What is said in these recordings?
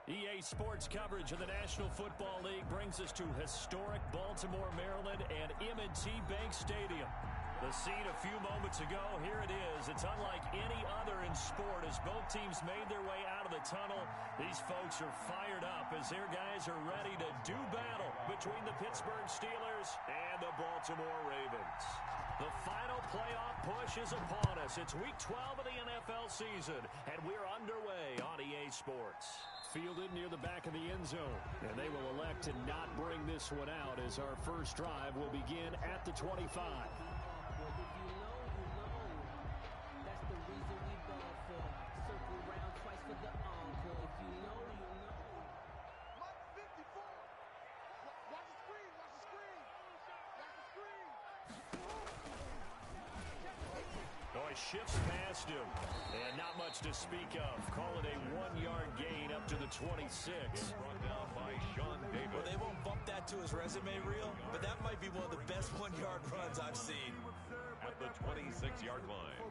EA Sports coverage of the National Football League brings us to historic Baltimore, Maryland, and M&T Bank Stadium. The scene a few moments ago, here it is. It's unlike any other in sport as both teams made their way out of the tunnel. These folks are fired up as their guys are ready to do battle between the Pittsburgh Steelers and the Baltimore Ravens. The final playoff push is upon us. It's Week 12 of the NFL season, and we're underway on EA Sports. Fielded near the back of the end zone, and they will elect to not bring this one out as our first drive will begin at the 25. That's the reason we ball for. Circle round twice for the encore. If you know, you know. Mark 54. Watch the screen. Watch the screen. Watch the screen. Oh, he shifts past him. And not much to speak of. Call it a 1-yard gain up to the 26. Brought down by Sean Davis. Well, they won't bump that to his resume reel, but that might be one of the best 1-yard runs I've seen. At the 26-yard line.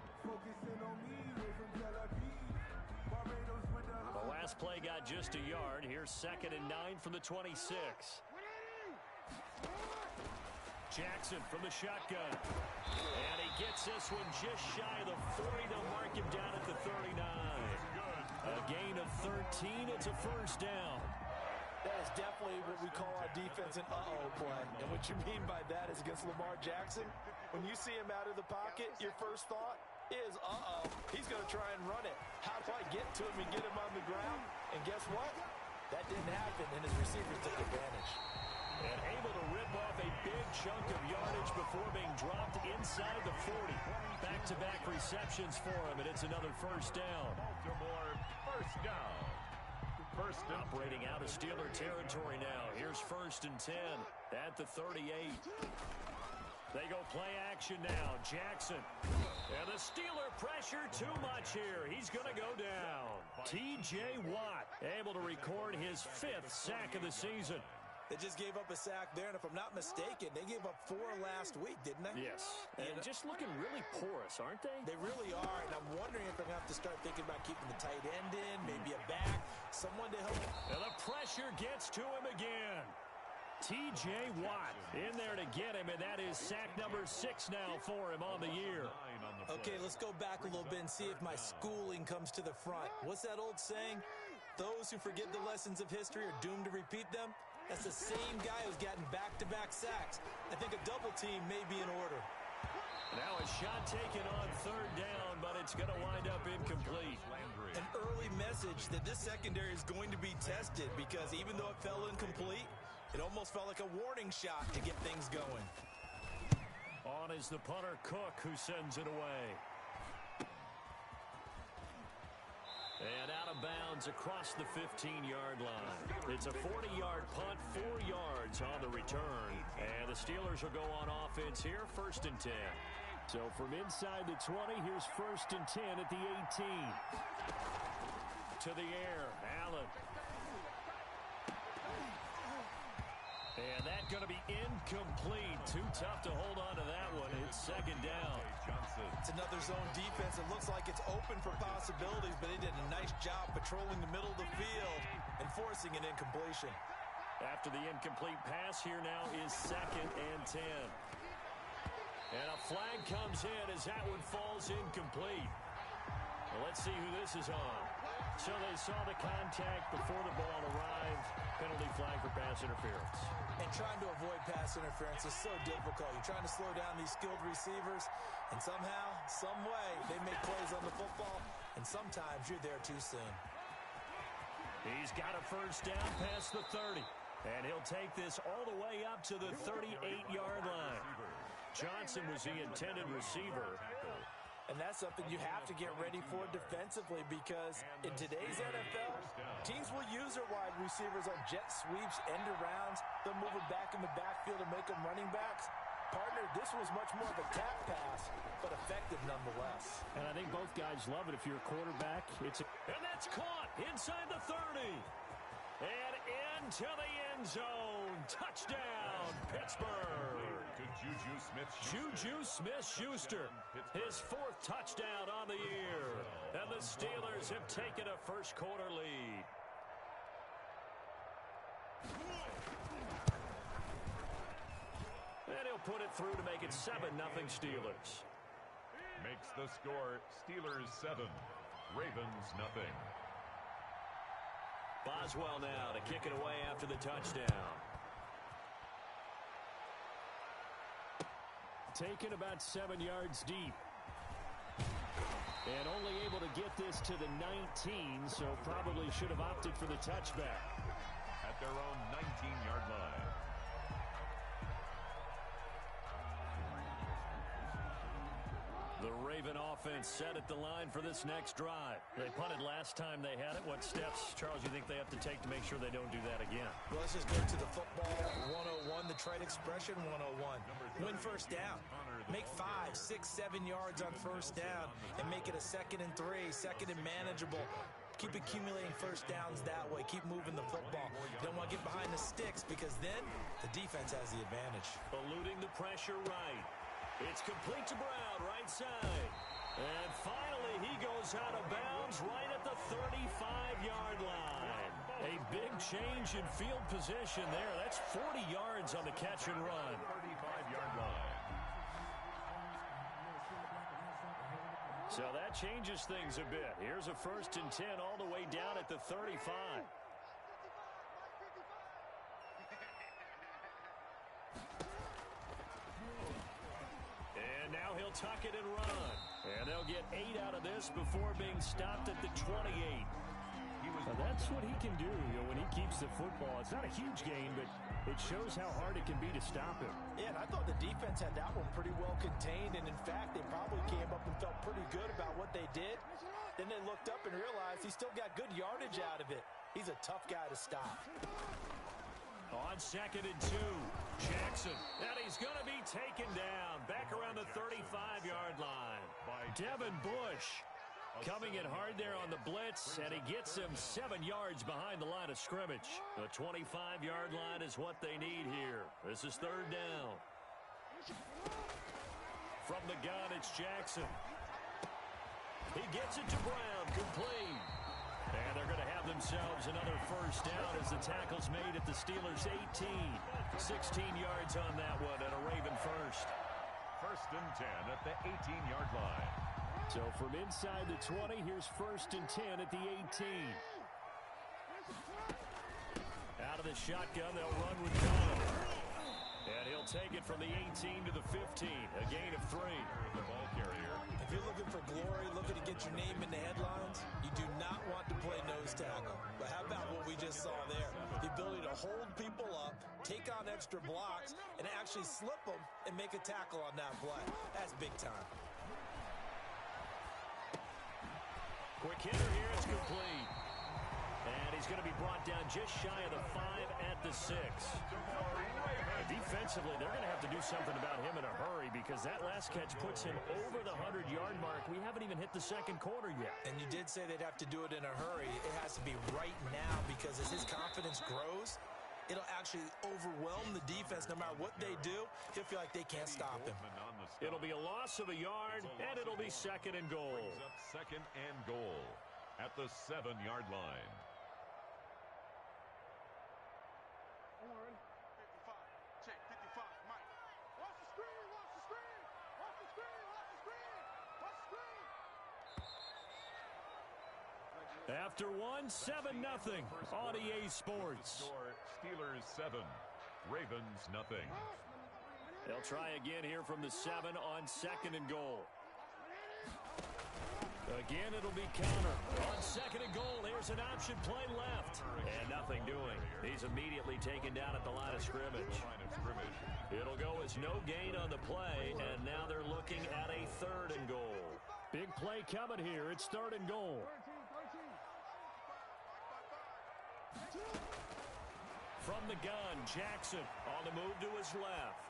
The last play got just a yard. Here's 2nd and 9 from the 26. Jackson from the shotgun. And he gets this one just shy of the 40. They'll mark him down at the 39. A gain of 13. It's a first down. That is definitely what we call our defense an uh-oh play. And what you mean by that is against Lamar Jackson, when you see him out of the pocket, your first thought is, uh-oh, he's going to try and run it. How do I get to him and get him on the ground? And guess what? That didn't happen, and his receivers took advantage. And able to rip off a big chunk of yardage before being dropped inside the 40. Back-to-back receptions for him, and it's another first down. Baltimore, first down. First and operating out of Steeler territory now. Here's 1st and 10 at the 38. They go play action now. Jackson. And the Steeler pressure too much here. He's going to go down. T.J. Watt able to record his 5th sack of the season. They just gave up a sack there, and if I'm not mistaken, they gave up 4 last week, didn't they? Yes. And just looking really porous, aren't they? They really are, and I'm wondering if they're going to have to start thinking about keeping the tight end in, maybe a back, someone to help. And the pressure gets to him again. T.J. Watt in there to get him, and that is sack number 6 now for him on the year. Okay, let's go back a little bit and see if my schooling comes to the front. What's that old saying? Those who forget the lessons of history are doomed to repeat them. That's the same guy who's gotten back-to-back sacks. I think a double team may be in order. Now a shot taken on 3rd down, but it's going to wind up incomplete. An early message that this secondary is going to be tested because even though it fell incomplete, it almost felt like a warning shot to get things going. On is the punter, Cook, who sends it away. And out of bounds across the 15-yard line. It's a 40-yard punt, 4 yards on the return. And the Steelers will go on offense here, 1st and 10. So from inside the 20, here's 1st and 10 at the 18. To the air, Allen. And that's going to be incomplete. Too tough to hold on to that one. It's 2nd down. It's another zone defense. It looks like it's open for possibilities, but they did a nice job patrolling the middle of the field and forcing an incompletion. After the incomplete pass, here now is 2nd and 10. And a flag comes in as that one falls incomplete. Well, let's see who this is on. So they saw the contact before the ball arrived. Penalty flag for pass interference. And trying to avoid pass interference is so difficult. You're trying to slow down these skilled receivers, and somehow, some way, they make plays on the football, and sometimes you're there too soon. He's got a first down past the 30. And he'll take this all the way up to the 38-yard line. Johnson was the intended receiver. And that's something you have to get ready for defensively because in today's NFL, teams will use their wide receivers on jet sweeps, end arounds. They'll move them back in the backfield and make them running backs. Partner, this was much more of a tap pass, but effective nonetheless. And I think both guys love it if you're a quarterback. And that's caught inside the 30. And into the end zone. Touchdown, Pittsburgh. Juju Smith-Schuster, his 4th touchdown on the year. And the Steelers have taken a first quarter lead. put it through to make it 7-0 Steelers. Makes the score Steelers 7, Ravens nothing. Boswell now to kick it away after the touchdown. Taken about 7 yards deep. And only able to get this to the 19, so probably should have opted for the touchback. At their own 19-yard line. The Raven offense set at the line for this next drive. They punted last time they had it. What steps, Charles, you think they have to take to make sure they don't do that again? Well, let's just go to the football 101, the trade expression 101. Win first down. Make 5, 6, 7 yards on first down and make it a 2nd and 3, 2nd and manageable. Keep accumulating first downs that way. Keep moving the football. You don't want to get behind the sticks because then the defense has the advantage. Eluding the pressure right. It's complete to Brown, right side. And finally, he goes out of bounds right at the 35-yard line. A big change in field position there. That's 40 yards on the catch and run. 35-yard line. So that changes things a bit. Here's a 1st and 10 all the way down at the 35. And now he'll tuck it and run. And they'll get 8 out of this before being stopped at the 28. That's what he can do, when he keeps the football. It's not a huge gain, but it shows how hard it can be to stop him. Yeah, and I thought the defense had that one pretty well contained, and in fact, they probably came up and felt pretty good about what they did. Then they looked up and realized he still got good yardage out of it. He's a tough guy to stop. On 2nd and 2, Jackson, and he's going to be taken down back around the 35-yard line by Devin Bush. Coming in hard there on the blitz, and he gets him 7 yards behind the line of scrimmage. The 25-yard line is what they need here. This is 3rd down. From the gun, it's Jackson. He gets it to Brown, complete. And they're going to have themselves another 1st down as the tackle's made at the Steelers' 18. 16 yards on that one, and a Raven first. 1st and 10 at the 18-yard line. So from inside the 20, here's 1st and 10 at the 18. Out of the shotgun, they'll run with Gunn. And he'll take it from the 18 to the 15, a gain of 3. The ball carrier. If you're looking for glory, looking to get your name in the headlines, you do not want to play nose tackle. But how about what we just saw there? The ability to hold people up, take on extra blocks, and actually slip them and make a tackle on that play. That's big time. Quick hitter here, it's complete. And he's going to be brought down just shy of the 5 at the 6. Defensively, they're going to have to do something about him in a hurry because that last catch puts him over the 100-yard mark. We haven't even hit the 2nd quarter yet. And you did say they'd have to do it in a hurry. It has to be right now because as his confidence grows, it'll actually overwhelm the defense. No matter what they do, he'll feel like they can't stop him. It'll be a loss of a yard, and it'll be 2nd and goal. Brings up 2nd and goal at the 7-yard line. 55. Check 55. Mike. Watch the screen. Watch the screen. Watch the screen. Watch the screen. Watch the screen. After 1, 7-0 on EA Sports. Score Steelers 7, Ravens nothing. They'll try again here from the 7 on 2nd and goal. Again, it'll be counter. On 2nd and goal, here's an option play left. And nothing doing. He's immediately taken down at the line of scrimmage. It'll go as no gain on the play, and now they're looking at a 3rd and goal. Big play coming here. It's 3rd and goal. From the gun, Jackson on the move to his left.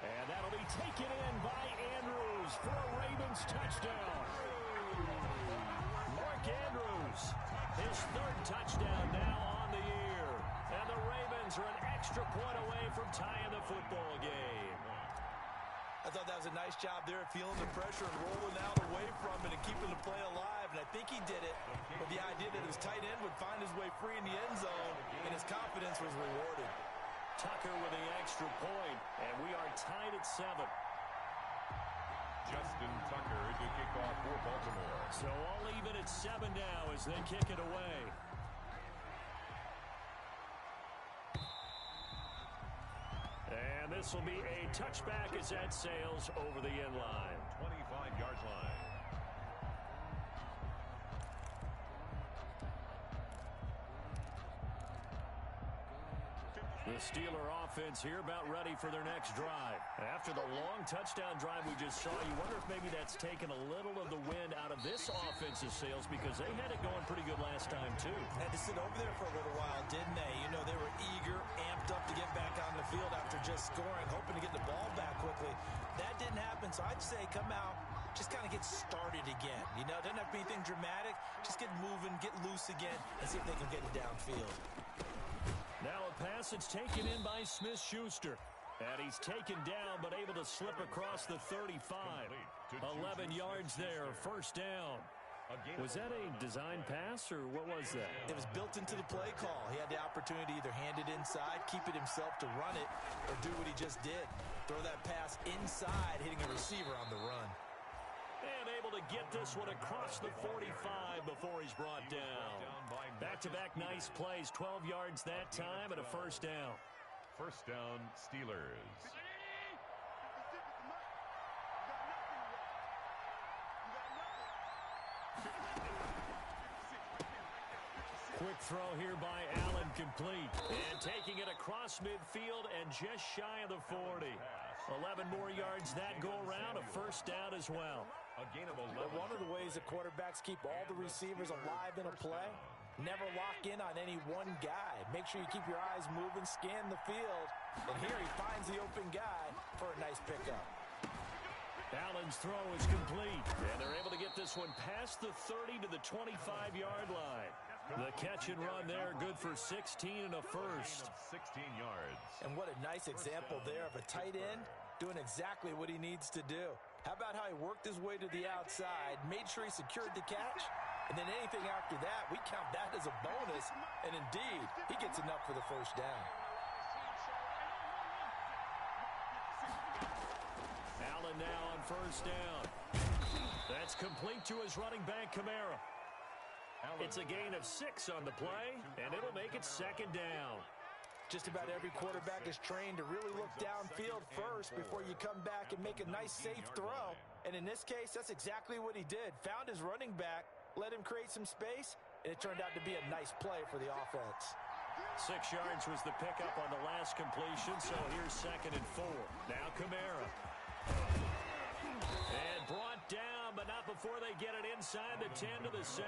And that'll be taken in by Andrews for a Ravens touchdown. Mark Andrews, his 3rd touchdown now on the year. And the Ravens are an extra point away from tying the football game. I thought that was a nice job there, feeling the pressure and rolling out away from it and keeping the play alive. And I think he did it with the idea that his tight end would find his way free in the end zone, and his confidence was rewarded. Tucker with the extra point, and we are tied at 7. Justin Tucker to kick off for Baltimore. So all even at 7 now as they kick it away. And this will be a touchback as that sails over the end line. 25-yard line. The Steeler offense here about ready for their next drive. After the long touchdown drive we just saw, you wonder if maybe that's taken a little of the wind out of this offensive sails because they had it going pretty good last time too. Had to sit over there for a little while, didn't they? You know, they were eager, amped up to get back on the field after just scoring, hoping to get the ball back quickly. That didn't happen, so I'd say come out, just kind of get started again. You know, doesn't have to be anything dramatic. Just get moving, get loose again, and see if they can get it downfield. Now a pass that's taken in by Smith-Schuster. And he's taken down but able to slip across the 35. 11 yards there, first down. Was that a design pass or what was that? It was built into the play call. He had the opportunity to either hand it inside, keep it himself to run it, or do what he just did. Throw that pass inside, hitting a receiver on the run. And able to get this one across the 45 before he's brought down. Back-to-back nice plays, 12 yards that time and a first down. First down, Steelers. Quick throw here by Allen, complete. And taking it across midfield and just shy of the 40. 11 more yards that go around, a first down as well. A gain of 11. But one of the ways that quarterbacks keep all the receivers alive in a play, never lock in on any one guy. Make sure you keep your eyes moving, scan the field. And here he finds the open guy for a nice pickup. Allen's throw is complete. And they're able to get this one past the 30 to the 25-yard line. The catch and run there, good for 16 and a first. 16 yards. And what a nice example there of a tight end doing exactly what he needs to do. How about how he worked his way to the outside, made sure he secured the catch, and then anything after that, we count that as a bonus. And indeed, he gets enough for the first down. Allen now on first down. That's complete to his running back, Kamara. It's a gain of 6 on the play, and it'll make it second down. Just about every quarterback is trained to really look downfield first before you come back and make a nice, safe throw. And in this case, that's exactly what he did. Found his running back, let him create some space, and it turned out to be a nice play for the offense. 6 yards was the pickup on the last completion, so here's second and 4. Now Kamara. And brought down, but not before they get it inside the 10 to the 7.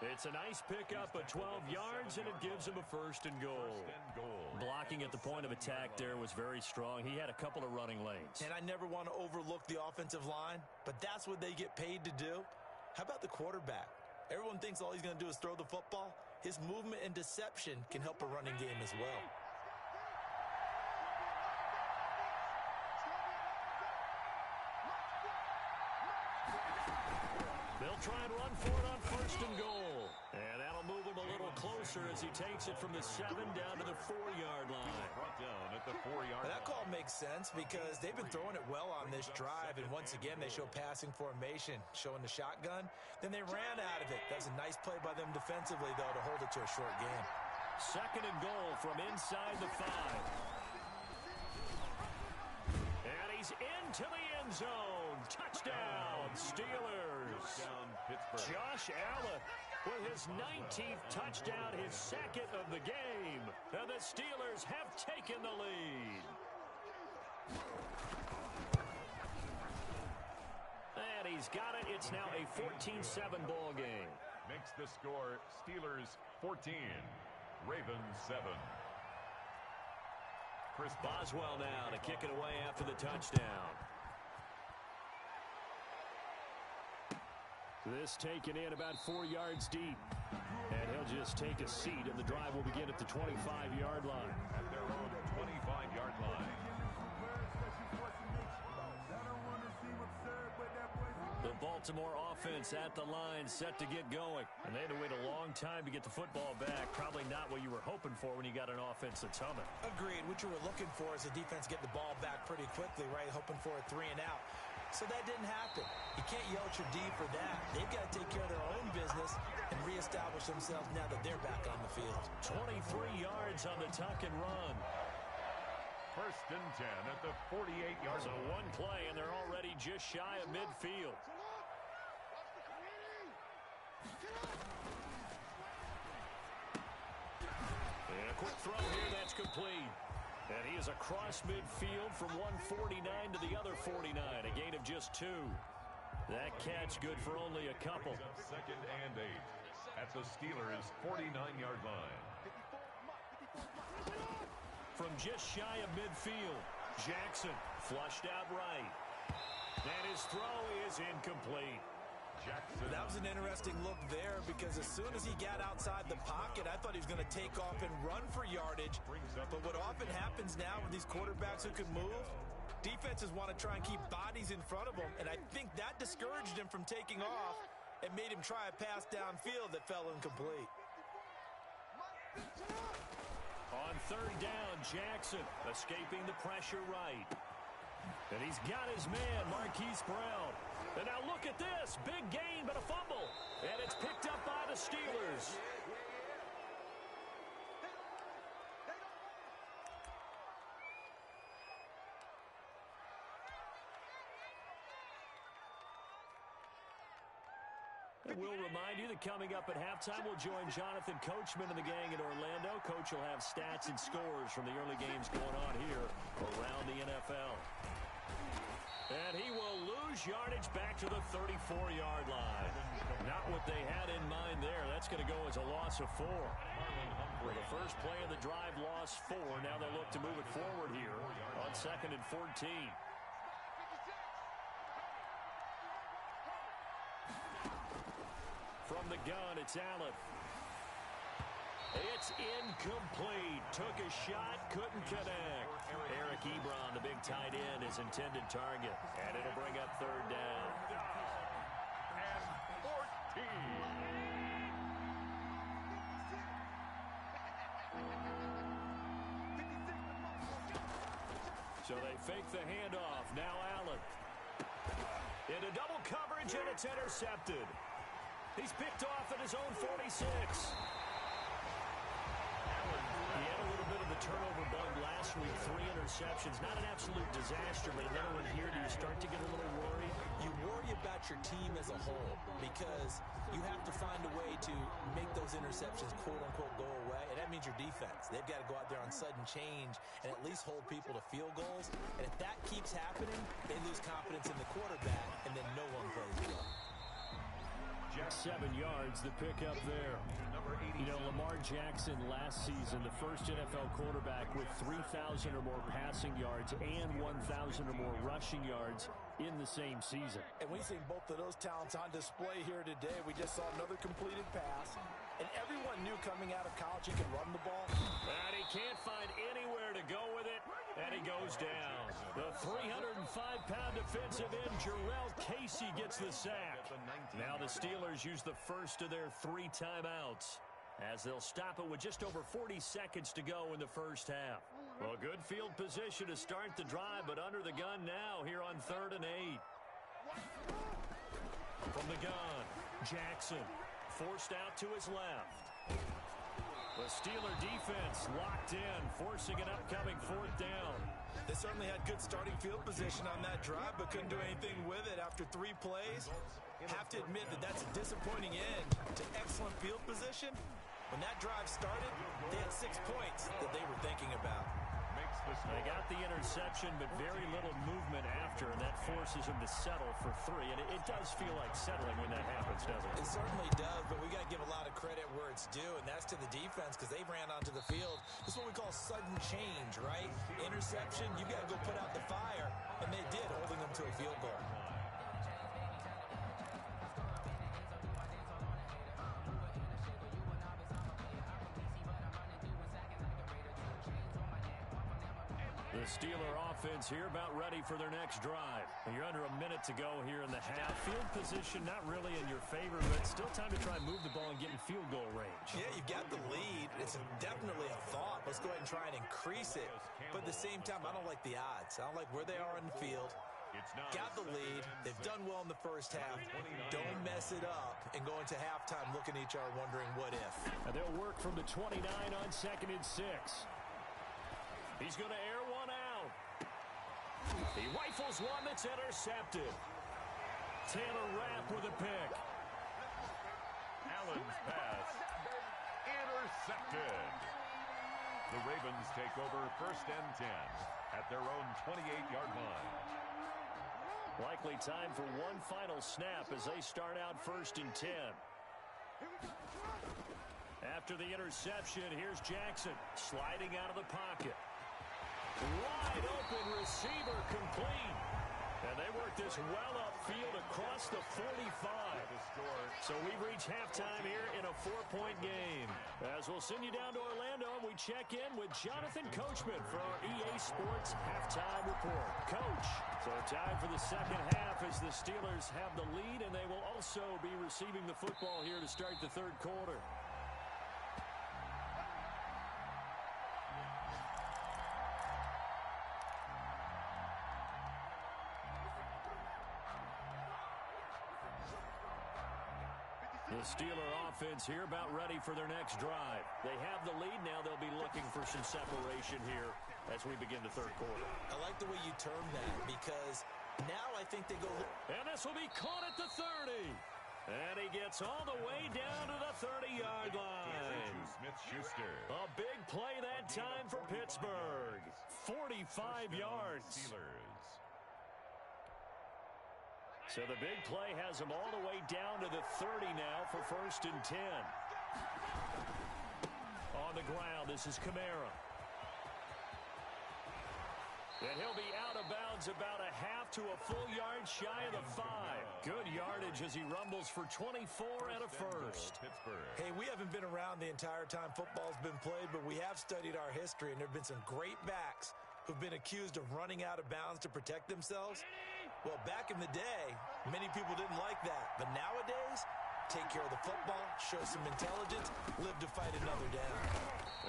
It's a nice pickup of 12 yards, and it gives him a first and goal. Blocking at the point of attack there was very strong. He had a couple of running lanes. And I never want to overlook the offensive line, but that's what they get paid to do. How about the quarterback? Everyone thinks all he's going to do is throw the football. His movement and deception can help a running game as well. They'll try and run for it on first and goal. And that'll move him a little closer as he takes it from the 7 down to the 4-yard line. Brought down at the 4-yard line. That call makes sense because they've been throwing it well on this drive, and once again they show passing formation, showing the shotgun. Then they ran out of it. That was a nice play by them defensively, though, to hold it to a short game. Second and goal from inside the 5. And he's into the end zone. Touchdown, Steelers. Touchdown, Pittsburgh. Josh Allen with his 19th touchdown, his second of the game. And the Steelers have taken the lead. And he's got it. It's now a 14-7 ball game. Makes the score Steelers 14, Ravens 7. Chris Boswell now to kick it away after the touchdown. This taken in about 4 yards deep. And he'll just take a seat, and the drive will begin at the 25-yard line. At their own 25-yard line. The Baltimore offense at the line, set to get going. And they had to wait a long time to get the football back. Probably not what you were hoping for when you got an offense that's humming. Agreed. What you were looking for is the defense get the ball back pretty quickly, right? Hoping for a 3 and out. So that didn't happen. You can't yell at your D for that. They've got to take care of their own business and reestablish themselves now that they're back on the field. 23 yards on the tuck and run. First and 10 at the 48-yard line. So one play, and they're already just shy of midfield. And a quick throw here, that's complete. And he is across midfield from 149 to the other 49, a gain of just 2. That catch good for only a couple. Second and 8 at the Steelers' 49-yard line. From just shy of midfield, Jackson flushed out right. And his throw is incomplete. Jackson. That was an interesting look there because as soon as he got outside the pocket, I thought he was going to take off and run for yardage. But what often happens now with these quarterbacks who can move, defenses want to try and keep bodies in front of them, and I think that discouraged him from taking off and made him try a pass downfield that fell incomplete. On third down, Jackson escaping the pressure right. And he's got his man, Marquise Brown. And now look at this. Big gain, but a fumble. And it's picked up by the Steelers. And we'll remind you that coming up at halftime, we'll join Jonathan Coachman and the gang in Orlando. Coach will have stats and scores from the early games going on here around the NFL. And he will lose yardage back to the 34-yard line. Not what they had in mind there. That's going to go as a loss of 4. For the first play of the drive, lost 4. Now they'll look to move it forward here on 2nd and 14. From the gun, it's Allen. It's incomplete. Took a shot, couldn't connect. Eric Ebron, the big tight end, his intended target. And it'll bring up third down. And 14. So they fake the handoff. Now Allen. Into double coverage, and it's intercepted. He's picked off at his own 46. He had a little bit of the turnover bug last week. 3 interceptions. Not an absolute disaster, but another one here. Do you start to get a little worried? You worry about your team as a whole because you have to find a way to make those interceptions quote-unquote go away, and that means your defense. They've got to go out there on sudden change and at least hold people to field goals. And if that keeps happening, they lose confidence in the quarterback, and then no one plays well. 7 yards, the pickup there. You know, Lamar Jackson last season, the first NFL quarterback with 3,000 or more passing yards and 1,000 or more rushing yards in the same season. And we've seen both of those talents on display here today. We just saw another completed pass. And everyone knew coming out of college he could run the ball. And he can't find anywhere to go with it, and he goes down. The 305-pound defensive end, Jarrell Casey, gets the sack. Now the Steelers use the first of their 3 timeouts as they'll stop it with just over 40 seconds to go in the first half. Well, good field position to start the drive, but under the gun now here on 3rd and 8. From the gun, Jackson forced out to his left. The Steeler defense locked in, forcing an upcoming 4th down. They certainly had good starting field position on that drive, but couldn't do anything with it after 3 plays. Have to admit that that's a disappointing end to excellent field position. When that drive started, they had 6 points that they were thinking about. They got the interception, but very little movement after, and that forces them to settle for 3. And it does feel like settling when that happens, doesn't it? It certainly does, but we got to give a lot of credit where it's due, and that's to the defense because they ran onto the field. This is what we call sudden change, right? Interception, you got to go put out the fire, and they did, holding them to a field goal. The The Steeler offense here about ready for their next drive. You're under a minute to go here in the half. Field position not really in your favor, but still time to try and move the ball and get in field goal range. Yeah, you've got the lead. It's definitely a thought. Let's go ahead and try and increase it. But at the same time, I don't like the odds. I don't like where they are in the field. Got the lead. They've done well in the first half. Don't mess it up and go into halftime looking at each other wondering what if. And they'll work from the 29 on 2nd and 6. He's going to air one out. He rifles one that's intercepted. Taylor Rapp with a pick. Allen's pass intercepted. The Ravens take over 1st and 10 at their own 28-yard line. Likely time for one final snap as they start out 1st and 10. After the interception, here's Jackson sliding out of the pocket. Wide open receiver complete. And they work this well upfield across the 45. So we've reached halftime here in a 4-point game. As we'll send you down to Orlando, we check in with Jonathan Coachman for our EA Sports Halftime Report. Coach, so time for the second half as the Steelers have the lead, and they will also be receiving the football here to start the third quarter. The Steeler offense here about ready for their next drive. They have the lead now. They'll be looking for some separation here as we begin the third quarter. I like the way you term that because now I think they go. And this will be caught at the 30. And he gets all the way down to the 30-yard line. Smith-Schuster. A big play that time for Pittsburgh. 45 yards. Steelers. So the big play has them all the way down to the 30 now for 1st and 10. On the ground, this is Kamara. And he'll be out of bounds about a half to a full yard shy of the 5. Good yardage as he rumbles for 24 and a first. Hey, we haven't been around the entire time football's been played, but we have studied our history, and there have been some great backs who've been accused of running out of bounds to protect themselves. Well, back in the day, many people didn't like that. But nowadays, take care of the football, show some intelligence, live to fight another down.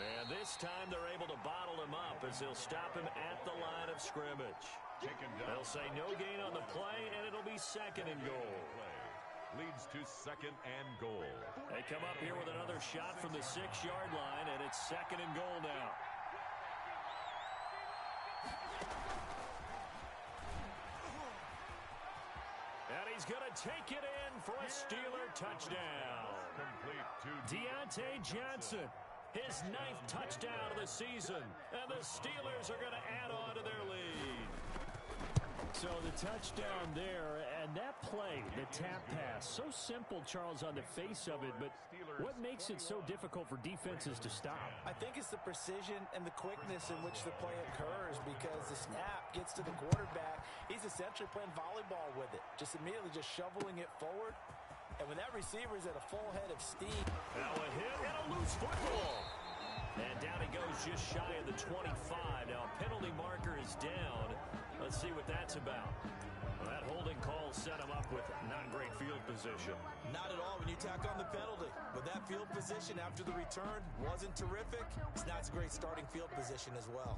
And this time they're able to bottle him up as they'll stop him at the line of scrimmage. They'll say no gain on the play, and it'll be 2nd and goal. Leads to 2nd and goal. They come up here with another shot from the 6-yard line, and it's 2nd and goal now. And he's going to take it in for a Steeler touchdown. Complete to Deontay Johnson, his 9th touchdown of the season. And the Steelers are going to add on to their lead. So the touchdown there, and that play, the tap pass, so simple, Charles, on the face of it, but what makes it so difficult for defenses to stop? I think it's the precision and the quickness in which the play occurs because the snap gets to the quarterback. He's essentially playing volleyball with it, just immediately just shoveling it forward. And when that receiver is at a full head of steam. Now a hit and a loose football. And down he goes just shy of the 25. Now a penalty marker is down. Let's see what that's about. Well, that holding call set him up with not great field position. Not at all when you tack on the penalty. But that field position after the return wasn't terrific. It's not a great starting field position as well.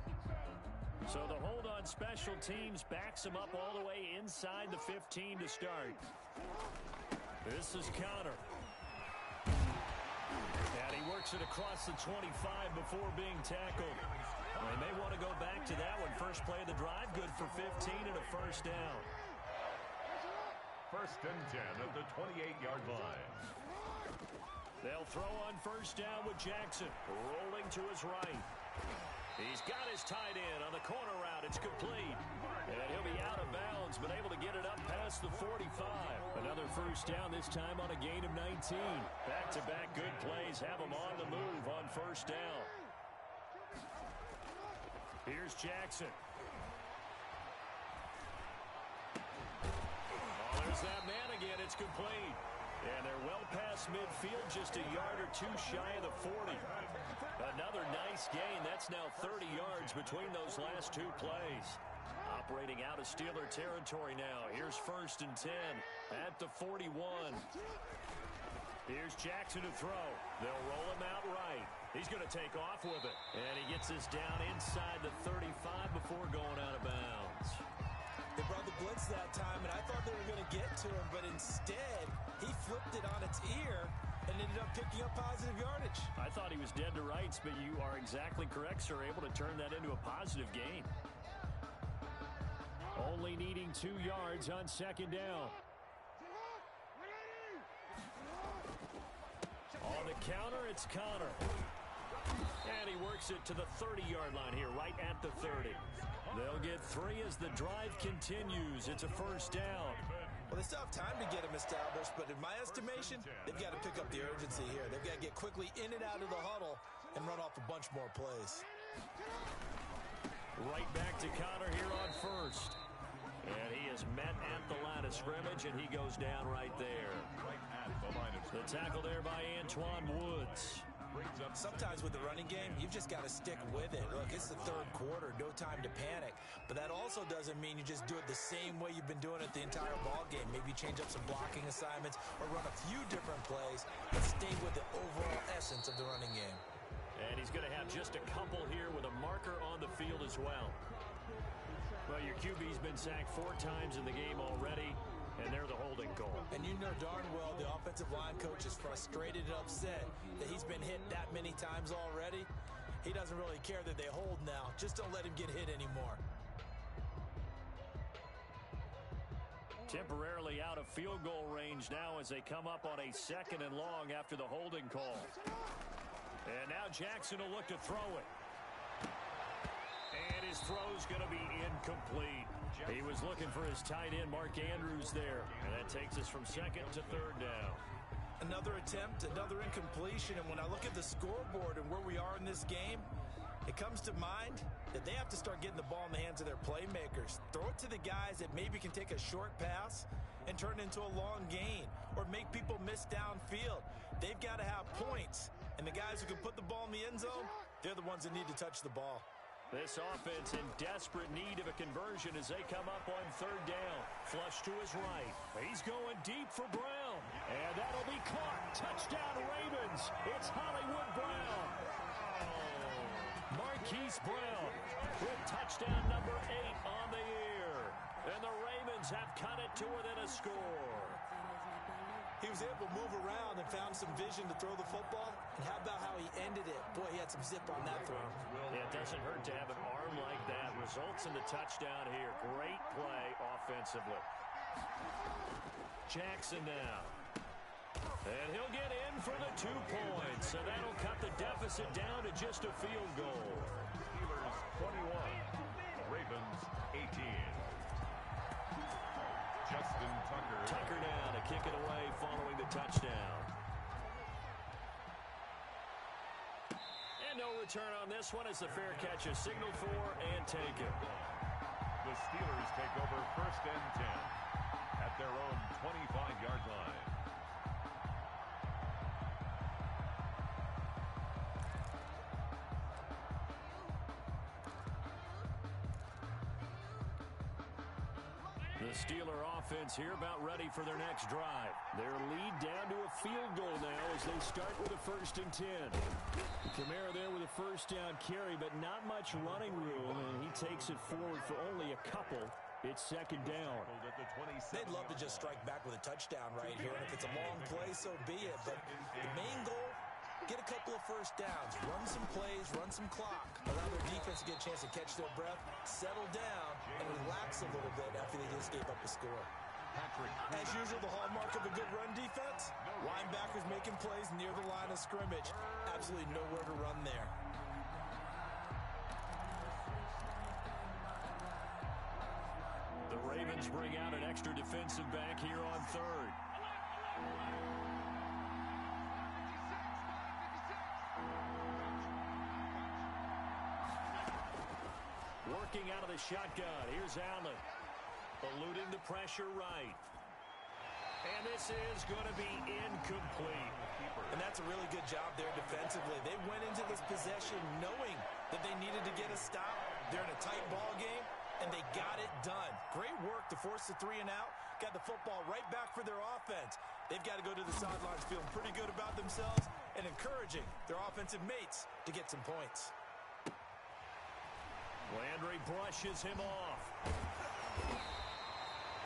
So the hold on special teams backs him up all the way inside the 15 to start. This is Connor. And he works it across the 25 before being tackled. They may want to go back to that one. First play of the drive, good for 15 and a first down. 1st and 10 at the 28-yard line. They'll throw on first down with Jackson, rolling to his right. He's got his tight end on the corner route. It's complete. And he'll be out of bounds, but able to get it up past the 45. Another first down, this time on a gain of 19. Back-to-back good plays have him on the move on first down. Here's Jackson. Oh, there's that man again. It's complete. And they're well past midfield, just a yard or two shy of the 40. Another nice Nice gain. That's now 30 yards between those last two plays. Operating out of Steeler territory now. Here's 1st and 10 at the 41. Here's Jackson to throw. They'll roll him out right. He's going to take off with it. And he gets this down inside the 35 before going out of bounds. They brought the blitz that time, and I thought they were going to get to him, but instead, he flipped it on its ear and ended up picking up positive yardage. I thought he was dead to rights, but you are exactly correct, sir. Able to turn that into a positive gain. Only needing 2 yards on 2nd down. On the counter, it's Connor. And he works it to the 30-yard line here, right at the 30. They'll get 3 as the drive continues. It's a 1st down. Well, they still have time to get him established, but in my estimation, they've got to pick up the urgency here. They've got to get quickly in and out of the huddle and run off a bunch more plays. Right back to Connor here on 1st. And he is met at the line of scrimmage, and he goes down right there. The tackle there by Antoine Woods. Sometimes with the running game, you've just got to stick with it. Look, it's the 3rd quarter, no time to panic. But that also doesn't mean you just do it the same way you've been doing it the entire ball game. Maybe change up some blocking assignments or run a few different plays, but stay with the overall essence of the running game. And he's going to have just a couple here with a marker on the field as well. Well, your QB's been sacked 4 times in the game already, and they're the holding call. And you know darn well the offensive line coach is frustrated and upset that he's been hit that many times already. He doesn't really care that they hold now. Just don't let him get hit anymore. Temporarily out of field goal range now as they come up on a 2nd and long after the holding call. And now Jackson will look to throw it. And his throw's going to be incomplete. He was looking for his tight end, Mark Andrews, there. And that takes us from 2nd to 3rd down. Another attempt, another incompletion. And when I look at the scoreboard and where we are in this game, it comes to mind that they have to start getting the ball in the hands of their playmakers. Throw it to the guys that maybe can take a short pass and turn it into a long gain or make people miss downfield. They've got to have points. And the guys who can put the ball in the end zone, they're the ones that need to touch the ball. This offense in desperate need of a conversion as they come up on 3rd down. Flush to his right. He's going deep for Brown. And that'll be caught. Touchdown Ravens. It's Hollywood Brown. Marquise Brown with touchdown number 8 on the year. And the Ravens have cut it to within a score. He was able to move around and found some vision to throw the football. And how about how he ended it? Boy, he had some zip on that throw. Yeah, it doesn't hurt to have an arm like that. Results in the touchdown here. Great play offensively. Jackson now. And he'll get in for the 2 points. So that'll cut the deficit down to just a field goal. Steelers 21, Ravens 18. Justin Tucker. Tucker now to kick it away following the touchdown. And no return on this one as the fair catch is signaled for and taken. The Steelers take over 1st and 10 at their own 25-yard line. The Steeler offense here about ready for their next drive. Their lead down to a field goal now as they start with a 1st and 10. Kamara there with a 1st down carry, but not much running room, and he takes it forward for only a couple. It's 2nd down. They'd love to just strike back with a touchdown right here, and if it's a long play, so be it. But the main goal, get a couple of 1st downs, run some plays, run some clock, allow their defense to get a chance to catch their breath, settle down, and relax a little bit after they just gave up a score. As usual, the hallmark of a good run defense, linebackers making plays near the line of scrimmage. Absolutely nowhere to run there. The Ravens bring out an extra defensive back here on 3rd. Working out of the shotgun. Here's Allen. Eluding the pressure right. And this is going to be incomplete. And that's a really good job there defensively. defensively. They went into this possession knowing that they needed to get a stop. They're in a tight ball game, and they got it done. Great work to force the 3 and out. Got the football right back for their offense. They've got to go to the sidelines feeling pretty good about themselves and encouraging their offensive mates to get some points. Landry brushes him off.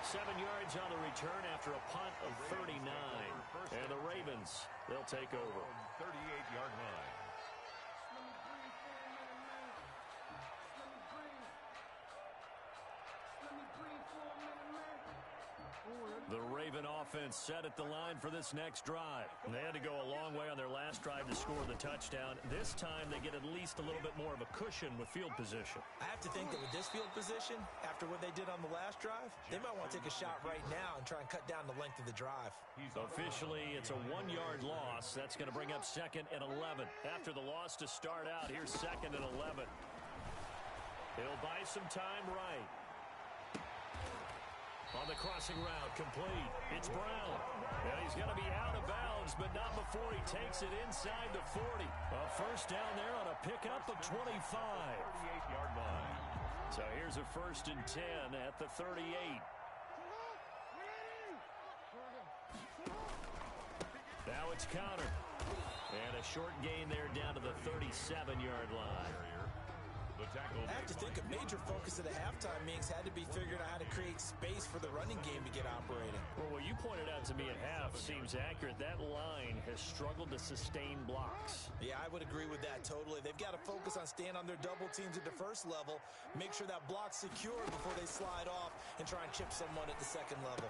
7 yards on the return after a punt of 39. And the Ravens, they'll take over. 38-yard line. The Raven offense set at the line for this next drive. And they had to go a long way on their last drive to score the touchdown. This time they get at least a little bit more of a cushion with field position. I have to think that with this field position, after what they did on the last drive, they might want to take a shot right now and try and cut down the length of the drive. Officially, it's a 1-yard loss. That's going to bring up 2nd and 11. After the loss to start out, here's 2nd and 11. He'll buy some time right. On the crossing route, complete. It's Brown. And he's going to be out of bounds, but not before he takes it inside the 40. A first down there on a pickup of 25. 38-yard line. So here's a 1st and 10 at the 38. Now it's Conner. And a short gain there down to the 37-yard line. I have to think a major focus of the halftime meetings had to be figuring out how to create space for the running game to get operating. Well, what you pointed out to me at half seems accurate. That line has struggled to sustain blocks. Yeah, I would agree with that totally. They've got to focus on staying on their double teams at the first level, make sure that block's secure before they slide off and try and chip someone at the second level.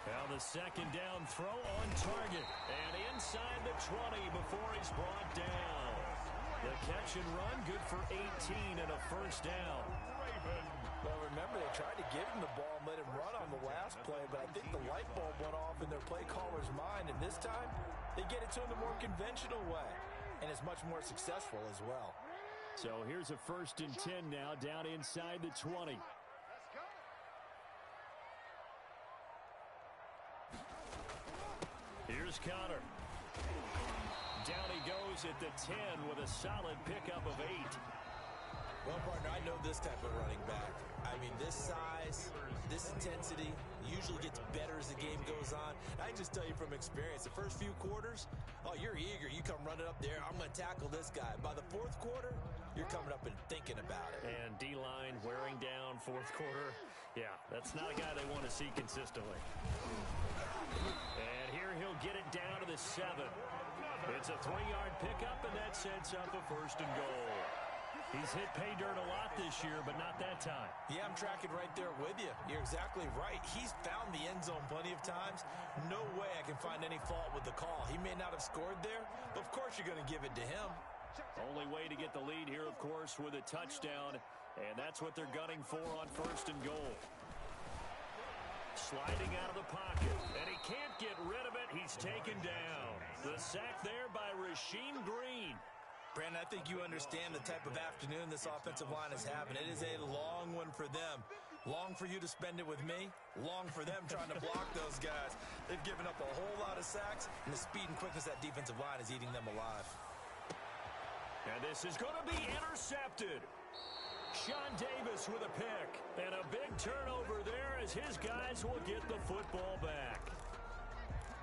Now the second down throw on target. And inside the 20 before he's brought down. The catch and run, good for 18 and a first down. Well, remember, they tried to give him the ball and let him run on the last play, but I think the light bulb went off in their play caller's mind, and this time they get it to him the more conventional way, and it's much more successful as well. So here's a 1st and 10 now, down inside the 20. Here's Conner. Down he goes at the 10 with a solid pickup of 8. Well, partner, I know this type of running back. I mean, this size, this intensity usually gets better as the game goes on. I can just tell you from experience, the first few quarters, oh, you're eager. You come running up there, I'm going to tackle this guy. By the 4th quarter, you're coming up and thinking about it. And D-line wearing down 4th quarter. Yeah, that's not a guy they want to see consistently. And here he'll get it down to the 7. It's a 3-yard pickup, and that sets up a 1st and goal. He's hit pay dirt a lot this year, but not that time. Yeah, I'm tracking right there with you. You're exactly right. He's found the end zone plenty of times. No way I can find any fault with the call. He may not have scored there, but of course you're going to give it to him. Only way to get the lead here, of course, with a touchdown, and that's what they're gunning for on 1st and goal. Sliding out of the pocket, and he can't get rid of it. He's taken down. The sack there by Rasheem Green. Brandon, I think you understand the type of afternoon this offensive line is having. It is a long one for them. Long for you to spend it with me. Long for them trying to block those guys. They've given up a whole lot of sacks, and the speed and quickness of that defensive line is eating them alive. And this is going to be intercepted. Sean Davis with a pick. And a big turnover there as his guys will get the football back.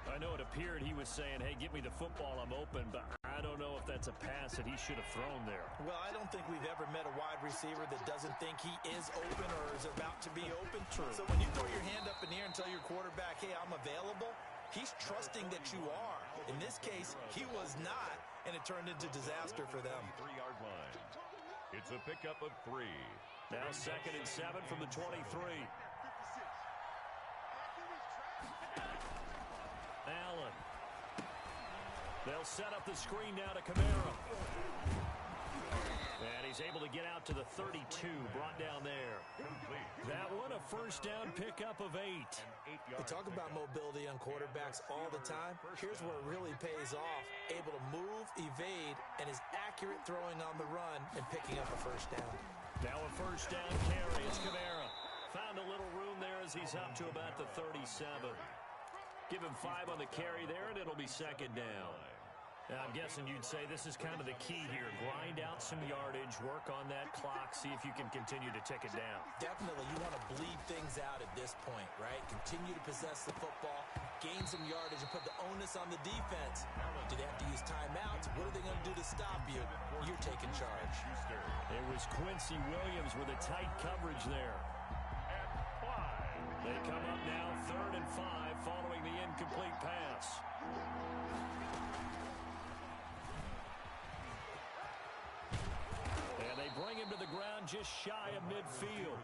I know it appeared he was saying, hey, get me the football, I'm open, but I don't know if that's a pass that he should have thrown there. Well, I don't think we've ever met a wide receiver that doesn't think he is open or is about to be open. True. So when you throw your hand up in the air and tell your quarterback, hey, I'm available, he's trusting that you are. In this case, he was not, and it turned into disaster for them. 3-yard line. It's a pickup of 3. Now 2nd and 7 from the 23. Allen. They'll set up the screen now to Kamara. And he's able to get out to the 32, brought down there. That one a first down pickup of 8. We talk about mobility on quarterbacks all the time. Here's where it really pays off. Able to move, evade, and is accurate throwing on the run and picking up a first down. Now a first down carry. It's Kamara. Found a little room there as he's up to about the 37. Give him 5 on the carry there, and it'll be 2nd down. I'm guessing you'd say this is kind of the key here. Grind out some yardage, work on that clock, see if you can continue to tick it down. Definitely, you want to bleed things out at this point, right? Continue to possess the football, gain some yardage, and put the onus on the defense. Do they have to use timeouts? What are they going to do to stop you? You're taking charge. It was Quincy Williams with a tight coverage there. They come up now 3rd and 5 following the incomplete pass. And they bring him to the ground just shy of midfield.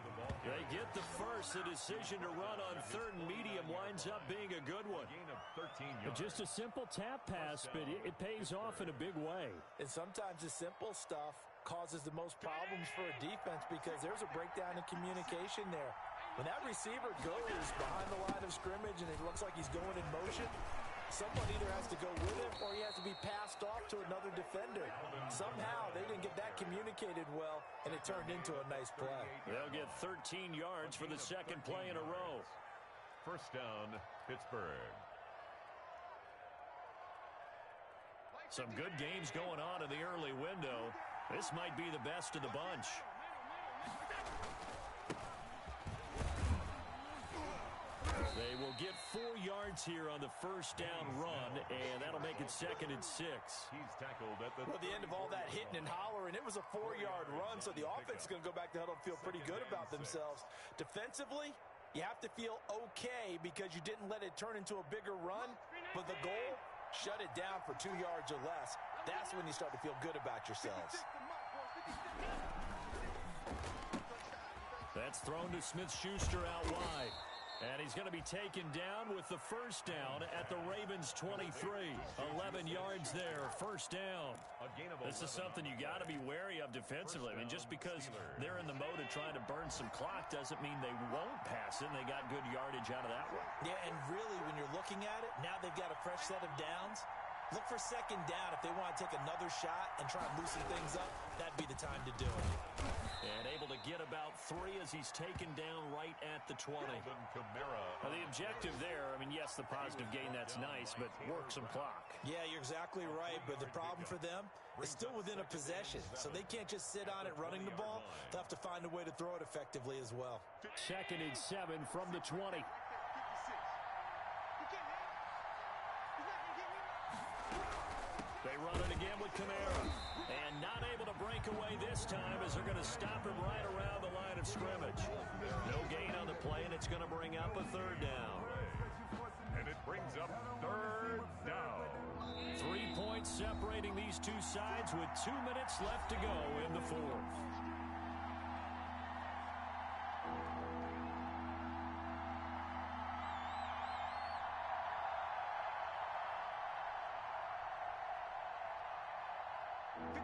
They get the first. The decision to run on 3rd and medium winds up being a good one. Just a simple tap pass, but it pays off in a big way. And sometimes the simple stuff causes the most problems for a defense because there's a breakdown in communication there. When that receiver goes behind the line of scrimmage and it looks like he's going in motion, someone either has to go with him or he has to be passed off to another defender. Somehow they didn't get that communicated well, and it turned into a nice play. They'll get 13 yards for the second play in a row. First down, Pittsburgh. Some good games going on in the early window. This might be the best of the bunch. They will get 4 yards here on the first down run, and that'll make it 2nd and 6. He's tackled at the... Well, the end of all that hitting and hollering, it was a 4-yard run, so the offense is going to go back to huddle and feel pretty good about themselves. Defensively, you have to feel okay because you didn't let it turn into a bigger run, but the goal, shut it down for 2 yards or less. That's when you start to feel good about yourselves. That's thrown to Smith-Schuster out wide. And he's going to be taken down with the first down at the Ravens 23. 11 yards there, first down. This is something you got to be wary of defensively. I mean, just because they're in the mode of trying to burn some clock doesn't mean they won't pass it. And they got good yardage out of that one. Yeah, and really, when you're looking at it, now they've got a fresh set of downs. Look for second down. If they want to take another shot and try and loosen things up, that'd be the time to do it. And able to get about 3 as he's taken down right at the 20. Now, the objective there, I mean, yes, the positive gain, that's nice, but work some clock. Yeah, you're exactly right, but the problem for them is still within a possession, so they can't just sit on it running the ball. They'll have to find a way to throw it effectively as well. 2nd and 7 from the 20. They run it again with Kamara. And not able to break away this time as they're going to stop him right around the line of scrimmage. No gain on the play, and it's going to bring up a 3rd down. And it brings up 3rd down. 3 points separating these two sides with 2 minutes left to go in the 4th.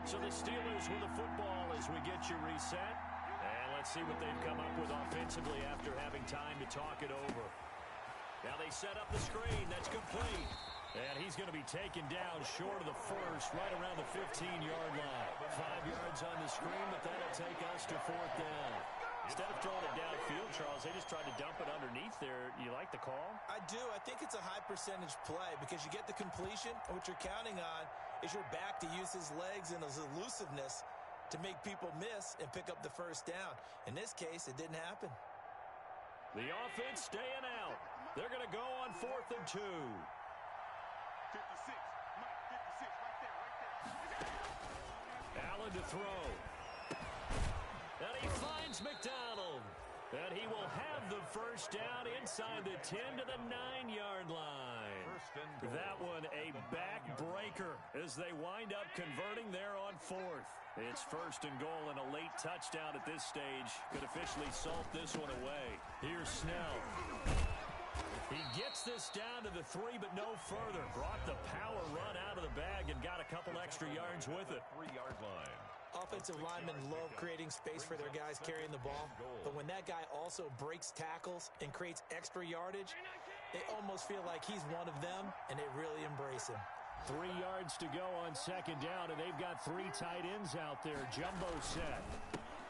So the Steelers with the football as we get you reset. And let's see what they've come up with offensively after having time to talk it over. Now they set up the screen. That's complete. And he's going to be taken down short of the first, right around the 15-yard line. 5 yards on the screen, but that'll take us to 4th down. Instead of throwing it downfield, Charles, they just tried to dump it underneath there. You like the call? I do. I think it's a high percentage play because you get the completion, and what you're counting on is your back to use his legs and his elusiveness to make people miss and pick up the first down. In this case, it didn't happen. The offense staying out. They're going to go on 4th and 2. 56, Mike, 56, right there. Allen to throw. And he finds McDonald. And he will have the first down inside the 10 to the 9-yard line. That one a backbreaker as they wind up converting there on 4th. It's 1st and goal and a late touchdown at this stage. Could officially salt this one away. Here's Snell. He gets this down to the 3, but no further. Brought the power run out of the bag and got a couple extra yards with it. 3-yard line. Offensive linemen love creating space for their guys carrying the ball, but when that guy also breaks tackles and creates extra yardage, they almost feel like he's one of them, and they really embrace him. 3 yards to go on 2nd down, and they've got 3 tight ends out there. Jumbo set.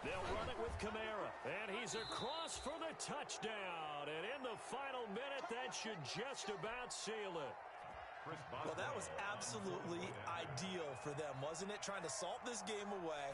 They'll run it with Kamara, and he's across for the touchdown. And in the final minute, that should just about seal it. Chris Boswell. Well, that was absolutely ideal for them, wasn't it? Trying to salt this game away.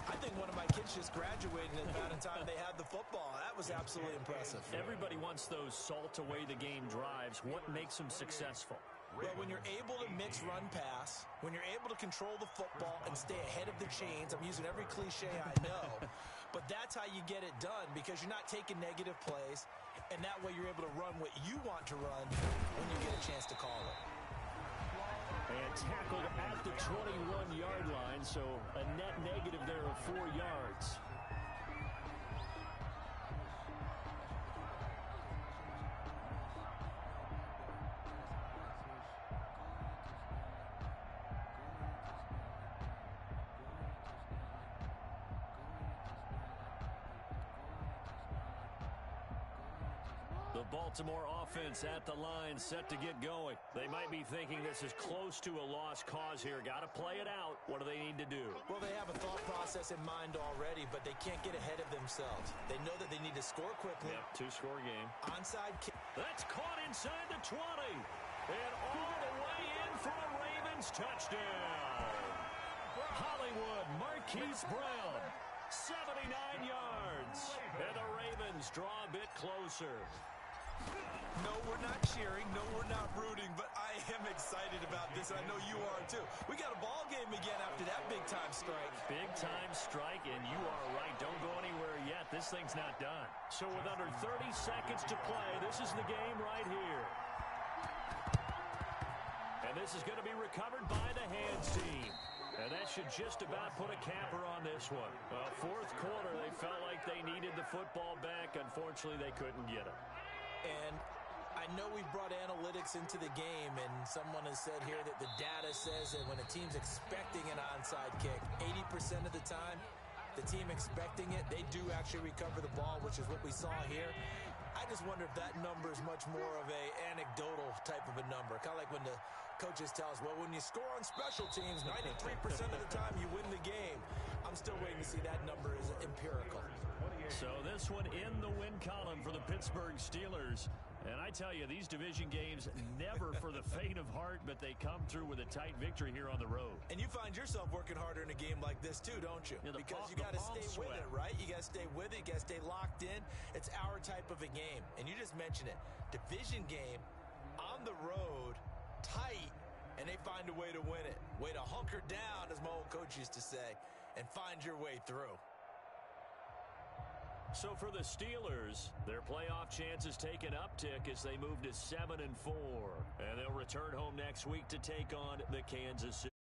I think one of my kids just graduated in the amount of time they had the football. That was absolutely impressive. Everybody wants those salt away the game drives. What makes them successful? Well, when you're able to mix run-pass, when you're able to control the football and stay ahead of the chains, I'm using every cliche I know, but that's how you get it done because you're not taking negative plays, and that way you're able to run what you want to run when you get a chance to call it. And tackled at the 21-yard line, so a net negative there of 4 yards. The Baltimore offense at the line, set to get going. They might be thinking this is close to a lost cause here. Got to play it out. What do they need to do? Well, they have a thought process in mind already, but they can't get ahead of themselves. They know that they need to score quickly. Yep, two-score game. Onside kick. That's caught inside the 20. And all the way in for a Ravens touchdown. Hollywood Marquise Brown, 79 yards. And the Ravens draw a bit closer. No, we're not cheering. No, we're not rooting, but I am excited about this, and I know you are too. We got a ball game again after that big-time strike. Big-time strike, and you are right. Don't go anywhere yet. This thing's not done. So with under 30 seconds to play, this is the game right here. And this is going to be recovered by the hands team. And that should just about put a capper on this one. Well, fourth quarter, they felt like they needed the football back. Unfortunately, they couldn't get it. And I know we've brought analytics into the game, and someone has said here that the data says that when a team's expecting an onside kick, 80% of the time, the team expecting it, they do actually recover the ball, which is what we saw here. I just wonder if that number is much more of a anecdotal type of a number. Kind of like when the coaches tell us, well, when you score on special teams, 93% of the time you win the game. I'm still waiting to see that number is empirical. So this one in the win column for the Pittsburgh Steelers. And I tell you, these division games never for the faint of heart, but they come through with a tight victory here on the road. And you find yourself working harder in a game like this too, don't you? Yeah, because you got to stay with it, right? You got to stay with it. You got to stay locked in. It's our type of a game. And you just mentioned it. Division game on the road, tight, and they find a way to win it. Way to hunker down, as my old coach used to say, and find your way through. So for the Steelers, their playoff chances take an uptick as they move to 7-4. And they'll return home next week to take on the Kansas City.